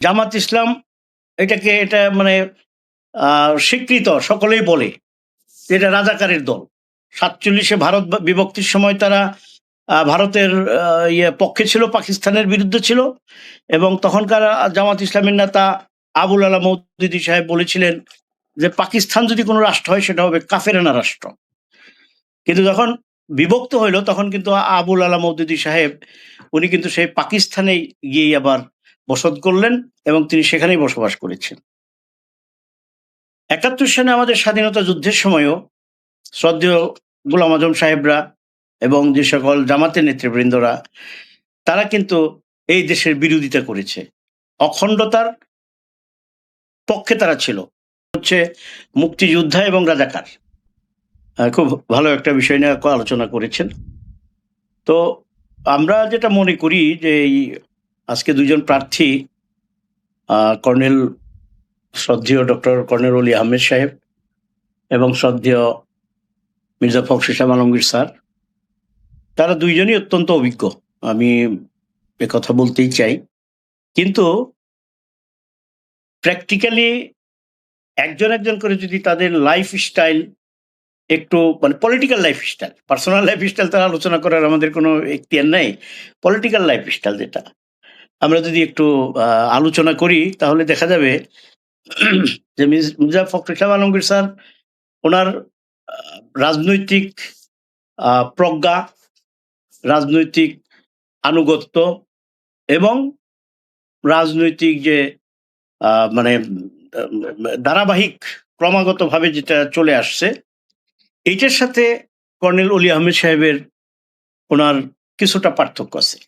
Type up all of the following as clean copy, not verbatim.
জামাত ইসলাম এটা মানে স্বীকৃত, সকলেই বলে যে এটা রাজাকারের দল। ৪৭-এ ভারত বিভক্তির সময় তারা ভারতের পক্ষে ছিল, পাকিস্তানের বিরুদ্ধে ছিল এবং তখনকার জামাত ইসলামের নেতা আবুল আলা মওদুদি সাহেব বলেছিলেন যে পাকিস্তান যদি কোনো রাষ্ট্র হয় সেটা হবে কাফেরানা রাষ্ট্র। কিন্তু যখন বিভক্ত হইল তখন কিন্তু আবুল আলা মওদুদি সাহেব উনি কিন্তু সেই পাকিস্তানেই গিয়েই আবার বসত করলেন এবং তিনি সেখানেই বসবাস করেছেন। ৭১ সালে আমাদের স্বাধীনতা যুদ্ধের সময়ও শ্রদ্ধেয় গোলাম আজম সাহেবরা এবং যে সকল জামাতের নেতৃবৃন্দরা তারা কিন্তু এই দেশের বিরোধিতা করেছে। অখণ্ডতার পক্ষে তারা ছিল। হচ্ছে মুক্তিযোদ্ধা এবং রাজাকার। খুব ভালো একটা বিষয় নিয়ে আলোচনা করেছেন। তো আমরা যেটা মনে করি যে এই আজকে ২ জন প্রার্থী কর্নেল শ্রদ্ধেয় ডক্টর কর্নেল অলি আহমেদ সাহেব এবং শ্রদ্ধেয় মির্জা ফখরুল ইসলাম আলমগীর স্যার, তারা ২ জনই অত্যন্ত অভিজ্ঞ। আমি একথা বলতেই চাই। কিন্তু প্র্যাকটিক্যালি একজন করে যদি তাদের লাইফস্টাইল একটু মানে পলিটিক্যাল লাইফস্টাইল, পার্সোনাল লাইফস্টাইল তার আলোচনা করার আমাদের কোনো এখতিয়ার নাই। পলিটিক্যাল লাইফস্টাইল যেটা আমরা যদি একটু আলোচনা করি তাহলে দেখা যাবে যে মির্জা ফখরুল ইসলাম আলমগীর স্যার ওনার রাজনৈতিক প্রজ্ঞা, রাজনৈতিক আনুগত্য এবং রাজনৈতিক যে মানে ধারাবাহিক ক্রমাগতভাবে যেটা চলে আসছে, এইটার সাথে কর্নেল অলি আহমেদ সাহেবের ওনার কিছুটা পার্থক্য আছে।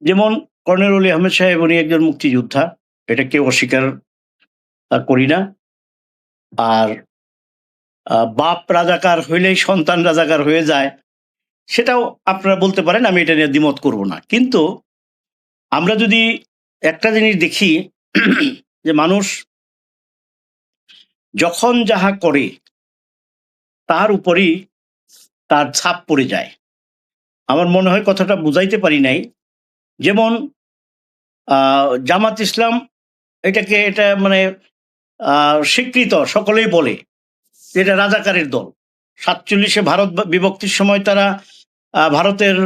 যেমন কর্নেল অলি আহমেদ সাহেব উনি একজন মুক্তিযোদ্ধা, এটা কেউ অস্বীকার করি না। আর বাপ রাজাকার হইলেই সন্তান রাজাকার হয়ে যায়, সেটাও আপনারা বলতে পারেন, আমি এটা নিয়ে দ্বিমত করব না। কিন্তু আমরা যদি একটা জিনিস দেখি যে মানুষ যখন যাহা করে তার উপরই তার ছাপ পড়ে যায়। আমার মনে হয় কথাটা বুঝাইতে পারি নাই। যেমন জামাত ইসলাম এটা মানে স্বীকৃত, সকলেই বলে যে এটা রাজাকারের দল। ৪৭-এ ভারত বিভক্তির সময় তারা ভারতের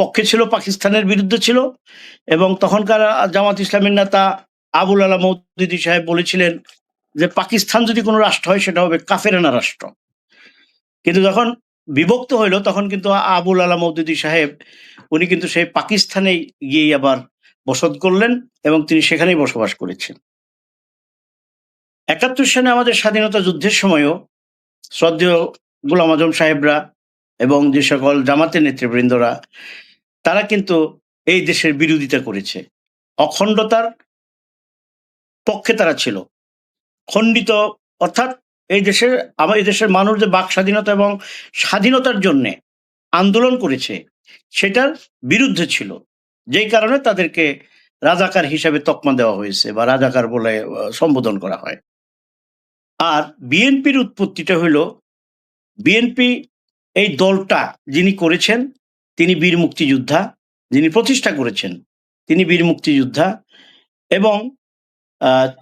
পক্ষে ছিল, পাকিস্তানের বিরুদ্ধে ছিল এবং তখনকার জামাত ইসলামের নেতা আবুল আলা মওদুদি সাহেব বলেছিলেন যে পাকিস্তান যদি কোনো রাষ্ট্র হয় সেটা হবে কাফেরানা রাষ্ট্র। কিন্তু যখন বিভক্ত হইল তখন কিন্তু আবুল আলা মওদুদি সাহেব উনি কিন্তু সেই পাকিস্তানেই গিয়েই আবার বসত করলেন এবং তিনি সেখানেই বসবাস করেছেন। ৭১ সালে আমাদের স্বাধীনতা যুদ্ধের সময়ও শ্রদ্ধেয় গোলাম আজম সাহেবরা এবং যে সকল জামাতের নেতৃবৃন্দরা তারা কিন্তু এই দেশের বিরোধিতা করেছে। অখণ্ডতার পক্ষে তারা ছিল। খণ্ডিত অর্থাৎ এই দেশের মানুষ যে বাক স্বাধীনতা এবং স্বাধীনতার জন্যে আন্দোলন করেছে সেটার বিরুদ্ধে ছিল। যেই কারণে তাদেরকে রাজাকার হিসাবে তকমা দেওয়া হয়েছে বা রাজাকার বলে সম্বোধন করা হয়। আর বিএনপির উৎপত্তিটা হইল, বিএনপি এই দলটা যিনি করেছেন তিনি বীর মুক্তিযোদ্ধা, যিনি প্রতিষ্ঠা করেছেন তিনি বীর মুক্তিযোদ্ধা এবং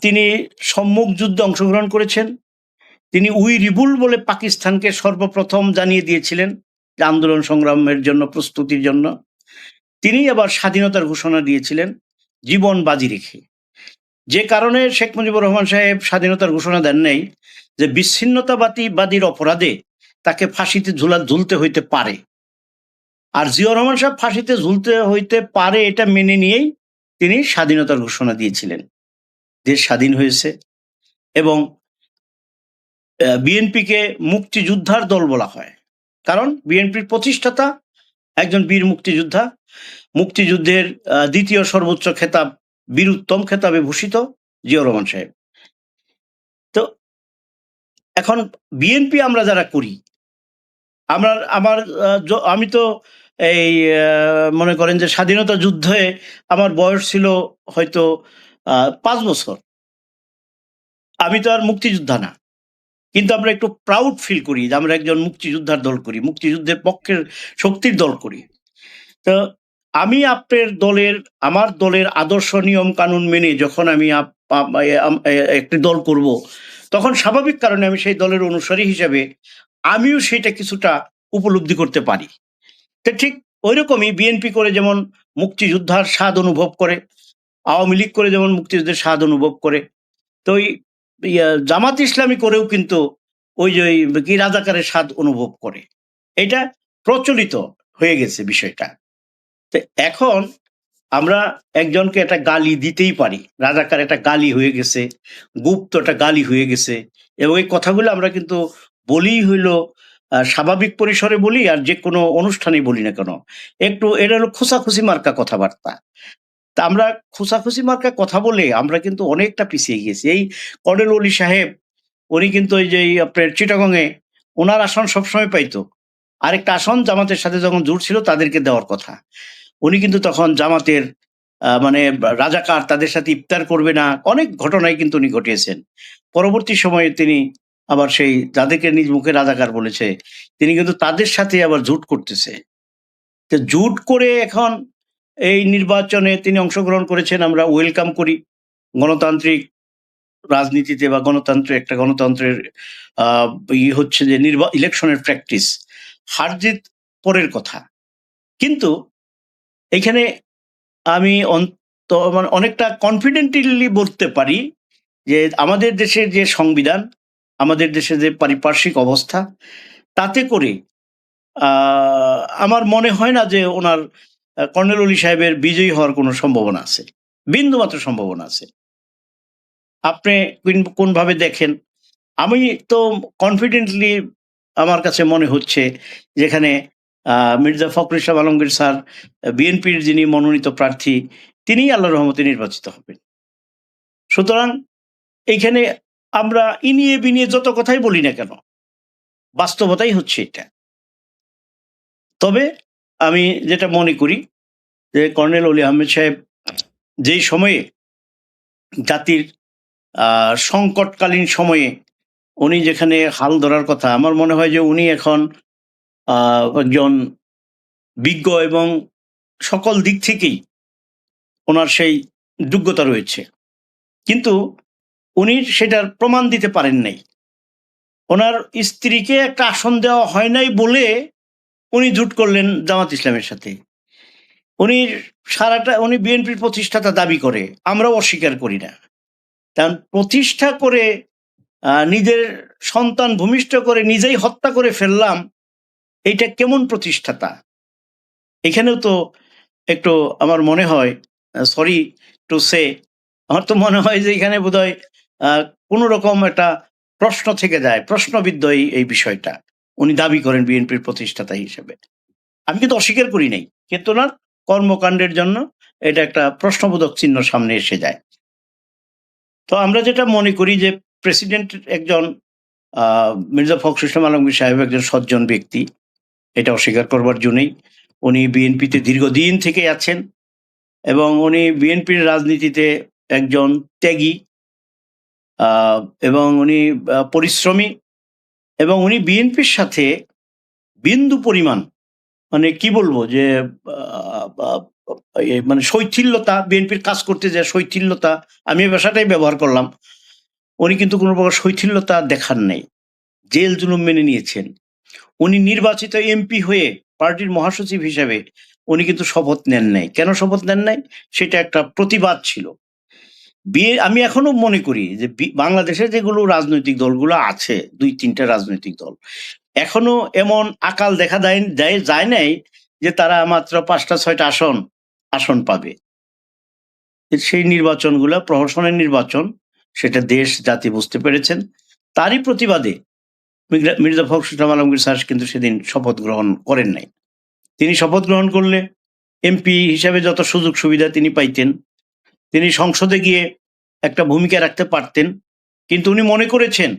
তিনি সম্মুখ যুদ্ধে অংশগ্রহণ করেছেন। তিনি উই রিবুল বলে পাকিস্তানকে সর্বপ্রথম জানিয়ে দিয়েছিলেন যে আন্দোলন সংগ্রামের জন্য প্রস্তুতির জন্য। তিনি আবার স্বাধীনতার ঘোষণা দিয়েছিলেন জীবন বাজি রেখে। যে কারণে শেখ মুজিবুর রহমান সাহেব স্বাধীনতার ঘোষণা দেন নাই যে বিচ্ছিন্নতাবাদীর অপরাধে তাকে ফাঁসিতে ঝুলতে হইতে পারে। আর জিয়াউর রহমান সাহেব ফাঁসিতে ঝুলতে হইতে পারে এটা মেনে নিয়েই তিনি স্বাধীনতার ঘোষণা দিয়েছিলেন। দেশ স্বাধীন হয়েছে এবং বিএনপিকে মুক্তিযোদ্ধার দল বলা হয়, কারণ বিএনপির প্রতিষ্ঠাতা একজন বীর মুক্তিযোদ্ধা, মুক্তিযুদ্ধের দ্বিতীয় সর্বোচ্চ খেতাব বীরুত্তম খেতাবে ভূষিত জিয়াউর রহমান সাহেব। তো এখন বিএনপি আমরা যারা করি, আমি তো এই মনে করেন যে স্বাধীনতা যুদ্ধে আমার বয়স ছিল হয়তো ৫ বছর। আমি তো আর মুক্তিযোদ্ধা না, কিন্তু আমরা একটু প্রাউড ফিল করি যে আমরা একজন মুক্তিযোদ্ধার দল করি, মুক্তিযুদ্ধের পক্ষের শক্তির দল করি। তো আমি আমার দলের আদর্শ নিয়ম কানুন মেনে যখন আমি একটি দল করব, তখন স্বাভাবিক কারণে আমি সেই দলের অনুসারী হিসেবে আমিও সেটা কিছুটা উপলব্ধি করতে পারি। তো ঠিক ঐরকমই বিএনপি করে যেমন মুক্তিযোদ্ধার স্বাদ অনুভব করে, আওয়ামী লীগ করে যেমন মুক্তিযুদ্ধের স্বাদ অনুভব করে, তো ওই জামাত ইসলামী করেও কিন্তু ওই যে ওই কি রাজাকারের স্বাদ অনুভব করে। এটা প্রচলিত হয়ে গেছে বিষয়টা। তো এখন আমরা একজনকে একটা গালি দিতেই পারি। রাজাকার একটা গালি হয়ে গেছে, গুপ্ত একটা গালি হয়ে গেছে, এবং এই কথাগুলো আমরা কিন্তু বলিই হইল স্বাভাবিক পরিসরে বলি, আর যেকোনো অনুষ্ঠানেই বলি না কেন। একটু এটা হলো খোঁচাখুচি মার্কা কথাবার্তা। তা আমরা খোঁচাখুচি মার্কা কথা বলে আমরা কিন্তু অনেকটা পিছিয়ে গিয়েছি। এই কর্নেল ওলি সাহেব, উনি কিন্তু ওই যে এই আপনার চিটাগংয়ে উনার আসন সবসময় পাইতো। আরেকটা আসন জামাতের সাথে যখন জোট ছিল তাদেরকে দেওয়ার কথা। উনি কিন্তু তখন জামাতের মানে রাজাকার, তাদের সাথে ইফতার করবে না, অনেক ঘটনাই কিন্তু উনি ঘটিয়েছেন। পরবর্তী সময়ে তিনি আবার সেই যাদেরকে নিজ মুখে রাজাকার বলেছে, তিনি কিন্তু তাদের সাথে আবার জোট করতেছে। তো জোট করে এখন এই নির্বাচনে তিনি অংশগ্রহণ করেছেন, আমরা ওয়েলকাম করি। গণতান্ত্রিক রাজনীতিতে বা গণতন্ত্রের আ হচ্ছে যে ইলেকশনের প্র্যাকটিস। হার-জিত পরের কথা। কিন্তু এইখানে আমি মানে অনেকটা কনফিডেন্টলি বলতে পারি যে আমাদের দেশের যে সংবিধান, আমাদের দেশের যে পারিপার্শ্বিক অবস্থা, তাতে করে আ আমার মনে হয় না যে ওনার কর্নেল ওলি সাহেবের বিজয়ী হওয়ার কোনো সম্ভাবনা আছে। বিন্দুমাত্র সম্ভাবনা আছে। আপনি কোনভাবে দেখেন? আমি তো কনফিডেন্টলি আমার কাছে মনে হচ্ছে যেখানে আ মির্জা ফখরুল ইসলাম আলমগীর স্যার বিএনপির যিনি মনোনীত প্রার্থী, তিনিই আল্লাহর রহমতে নির্বাচিত হবেন। সুতরাং এইখানে আমরা ইনিয়ে বিনিয়ে যত কথাই বলি না কেন, বাস্তবতাই হচ্ছে এটা। তবে আমি যেটা মনে করি যে কর্নেল অলি আহমেদ সাহেব যেই সময়ে জাতির আ সংকটকালীন সময়ে উনি যেখানে হাল ধরার কথা, আমার মনে হয় যে উনি এখন আ একজন বিজ্ঞ, এবং সকল দিক থেকেই উনার সেই যোগ্যতা রয়েছে। কিন্তু উনি সেটার প্রমাণ দিতে পারেন নাই। উনার স্ত্রীকে একটা আসন দেওয়া হয় নাই বলে উনি জোট করলেন জামাত ইসলামের সাথে। উনি উনি বিএনপির প্রতিষ্ঠাতা দাবি করে। আমরাও অস্বীকার করি না। কারণ প্রতিষ্ঠা করে নিজের সন্তান ভূমিষ্ঠ করে নিজেই হত্যা করে ফেললাম, এইটা কেমন প্রতিষ্ঠাতা? এখানেও তো একটু আমার মনে হয়, সরি টু সে, আমার তো মনে হয় যে এখানে বোধহয় আ কোন রকম একটা প্রশ্ন থেকে যায়। প্রশ্নবিদ্ধ এই বিষয়টা। উনি দাবি করেন বিএনপির প্রতিষ্ঠাতা হিসেবে। আমি কিন্তু অস্বীকার করি নাই। কিন্তু উনার কর্মকাণ্ডের জন্য এটা একটা প্রশ্নবোধক চিহ্ন সামনে এসে যায়। তো আমরা যেটা মনে করি যে প্রেসিডেন্ট একজন আ মির্জা ফখরুল ইসলাম আলমগীর সাহেব একজন সজ্জন ব্যক্তি। এটা অস্বীকার করবার জো নেই। উনি বিএনপিতে দীর্ঘদিন থেকে আছেন, এবং উনি বিএনপির রাজনীতিতে একজন ত্যাগী, আ এবং উনি পরিশ্রমী, এবং উনি বিএনপির সাথে বিন্দু পরিমাণ, মানে কি বলবো যে আ আ মানে শৈথিল্যতা, বিএনপির কাজ করতে যেয়ে শৈথিল্যতা, আমি এই ভাষাটাই ব্যবহার করলাম। উনি কিন্তু কোন প্রকার শৈথিল্যতা দেখান নাই। জেল-জুলুম মেনে নিয়েছেন। উনি নির্বাচিত এমপি হয়ে পার্টির মহাসচিব হিসেবে উনি কিন্তু শপথ নেন নাই। কেন শপথ নেন নাই? সেটা একটা প্রতিবাদ ছিল। আমি এখনো মনে করি যে বাংলাদেশে যেগুলো রাজনৈতিক দলগুলো আছে, ২-৩ টা রাজনৈতিক দল, এখনো এমন আকাল দেখা যায় নাই যে তারা মাত্র ৫ টা ৬ টা আসন পাবে। সেই নির্বাচনগুলা প্রহসনের নির্বাচন, সেটা দেশ জাতি বুঝতে পেরেছেন। তারই প্রতিবাদে মির্জা ফখরুল ইসলাম আলমগীর স্যার কিন্তু সেদিন শপথ গ্রহণ করেন নাই। তিনি শপথ গ্রহণ করলে এমপি হিসাবে যত সুযোগ সুবিধা তিনি পাইতেন, তিনি সংসদে গিয়ে একটা ভূমিকা রাখতে পারতেন। কিন্তু উনি মনে করেছেন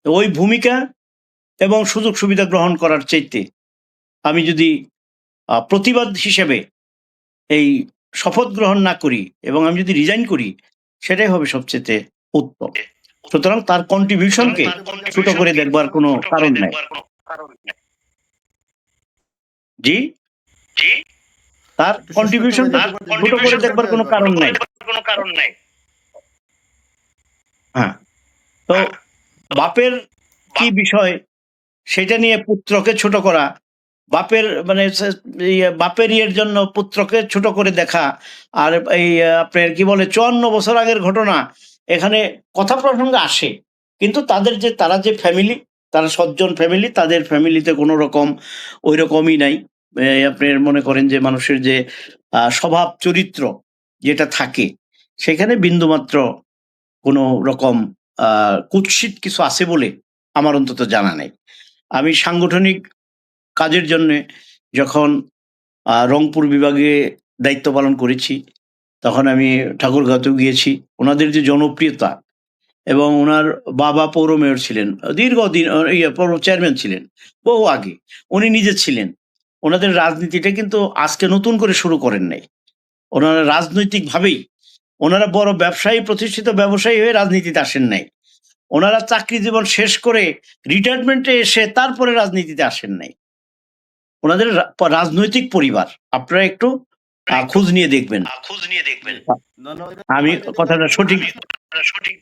ওই ভূমিকা এবং সুযোগ সুবিধা গ্রহণ করার চাইতে আমি যদি প্রতিবাদ হিসেবে এই শপথ গ্রহণ না করি এবং আমি যদি রিজাইন করি, সেটাই হবে সবচাইতে উত্তম। সুতরাং তার কন্ট্রিবিউশনকে ছোট করে দেখবার কোনো কারণ নাই। জি? তার একটু শেষ করতে কন্ট্রিবিউশন পারি একটু ছোট একটু করে শেষ দেখবার করতে কোনো পারি কারণ নাই। হ্যাঁ, তো বাপের কি বিষয় সেটা নিয়ে পুত্রকে ছোট করা, বাপের মানে বাপের ইয়ের জন্য পুত্রকে ছোট করে দেখা, আর এই আপনার কি বলে 54 বছর আগের ঘটনা এখানে কথা প্রসঙ্গে আসে, কিন্তু তারা যে ফ্যামিলি, তারা সজ্জন ফ্যামিলি, তাদের ফ্যামিলিতে কোনো রকম ওই রকমই নাই। আপনার মনে করেন যে মানুষের যে স্বভাব চরিত্র যেটা থাকে, সেখানে বিন্দুমাত্র কোনো রকম কুৎসিত কিছু আছে বলে আমার অন্তত জানা নেই। আমি সাংগঠনিক কাজের জন্য যখন রংপুর বিভাগে দায়িত্ব পালন করেছি, তখন আমি ঠাকুরগাঁওতেও গিয়েছি। ওনাদের যে জনপ্রিয়তা, এবং ওনার বাবা পৌর মেয়র ছিলেন দীর্ঘদিন, পৌর চেয়ারম্যান ছিলেন বহু আগে, উনি নিজে ছিলেন। ওনাদের রাজনীতিটা কিন্তু আজকে নতুন করে শুরু করেন নাই। ওনারা রাজনৈতিকভাবেই, ওনারা বড় ব্যবসায়ী, প্রতিষ্ঠিত ব্যবসায়ী হয়ে রাজনীতিতে আসেন নাই। ওনারা চাকরি জীবন শেষ করে রিটায়ারমেন্টে এসে তারপরে রাজনীতিতে আসেন নাই। ওনাদের রাজনৈতিক পরিবার, আপনারা একটু খোঁজ নিয়ে দেখবেন। ধন্যবাদ আমি ভাই, যদি কথাটা একটু সঠিক